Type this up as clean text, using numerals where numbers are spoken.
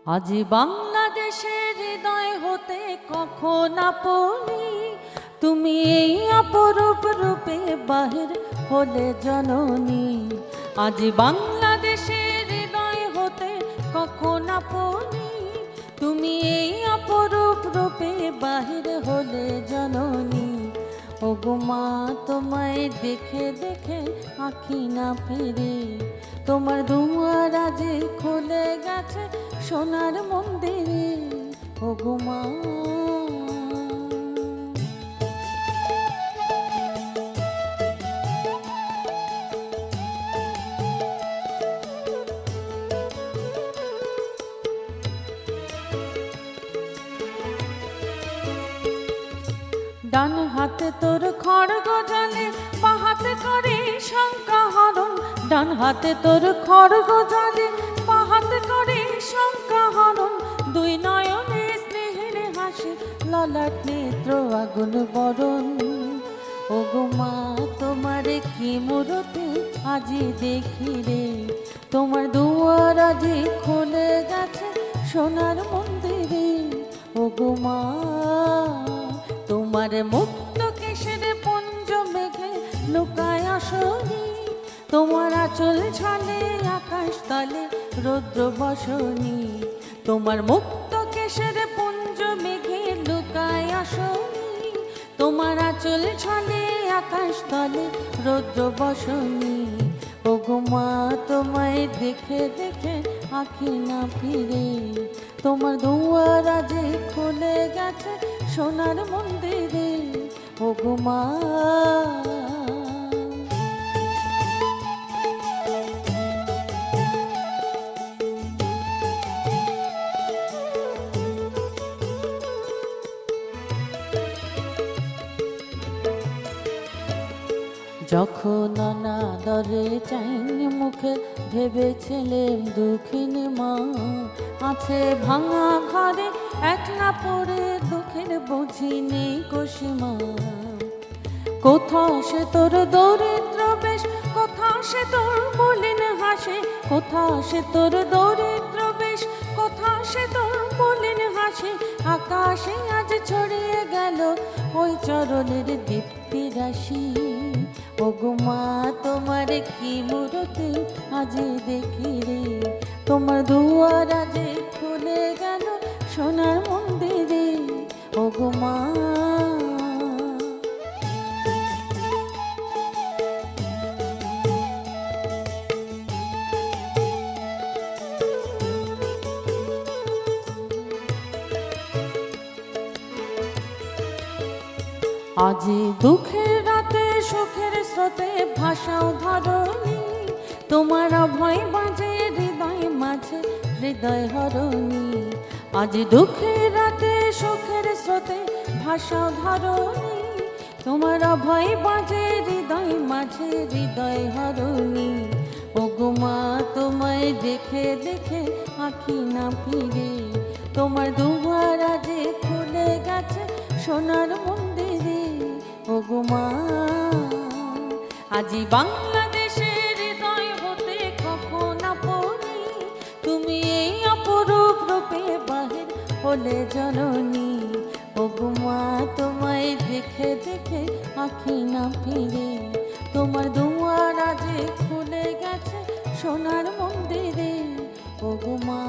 আজ বাংলাদেশের হৃদয় হতে কখন আপনি তুমি এই অপরূপ রূপে বাহির হলে জননী। আজ বাংলাদেশের হৃদয় হতে কখন আপনি তুমি এই অপরূপ রূপে বাহির হলে জননী। ওগো মা তোমায় দেখে দেখে আঁখি না ফিরে, তোমার দুয়ার আজ খুলে গেছে সোনার মন্দিরে। ওগো মা ডান হাতে তোর খড়গ জালে, বা হাতে করে শঙ্কা হরণ। ডান হাতে তোর খড়গ জালে, বা হাতে করে শঙ্কা হরণ। দুই নয়নে স্নেহের হাসি, ললাট নেত্র আগুন বরণ। ওগো মা তোমার কি মূরতি আজি দেখি রে, তোমার দুয়ার আজি খুলে গেছে সোনার মন্দিরে। ওগো মা তোমার মুক্ত কেশের পুঞ্জ মেঘে লুকায় আসনি, তোমার আঁচল ছালে আকাশ তলে রৌদ্র বসনি। তোমার মুক্ত কেশের পুঞ্জ মেঘে লুকায় আসনি, তোমার আঁচল ছালে আকাশ তলে রৌদ্র বসনি। ওগো মা তোমায় দেখে দেখে আঁখি না ফিরে, তোমার দুয়ার আজ খুলে গেছে সোনার মন্দিরে। ওগো মা যখন অনাদরে চাইনি মুখে, ভেবেছিলেন দুঃখিনী মা আছে ভাঙা ঘরে একলা পড়ে, দুঃখের বুঝি নেই কোসীমা। কোথা সে তোর দরিদ্র বেশ, কোথা সে তোর মলিন হাসে, কোথা সে তোর দরিদ্র বেশ, কোথা সে তোর মলিন হাসে। আকাশে আজ ছড়িয়ে গেল ওই চরণের দীপ্তি রাশি। ওগো মা তোমার কি মূরতি আজ দেখি রে, তোমার দুয়ার আজ খুলে গেল সোনার মন্দিরে। ওগো মা আজি দুঃখের রাতে সুখের স্রোতে ভাষাও ধরণী, তোমার অভয় বাজে হৃদয় মাঝে হৃদয় হরণী। আজ দুঃখের রাতে সুখের স্রোতে ভাষাও ধরণী, তোমার অভয় বাজে হৃদয় মাঝে হৃদয় হরণী। ওগো মা তোমায় দেখে দেখে আঁখি না ফিরে, তোমার দুয়ার আজ খুলে গেছে সোনার মন্দিরে। ওগো মা আজি বাংলাদেশের হৃদয় হতে কখন আপনি তুমি এই অপরূপ রূপে বাহির হলে জননী। ওগো মা তোমায় দেখে দেখে আঁখি না ফিরে, তোমার দুয়ার আজ খুলে গেছে সোনার মন্দিরে। ওগো মা।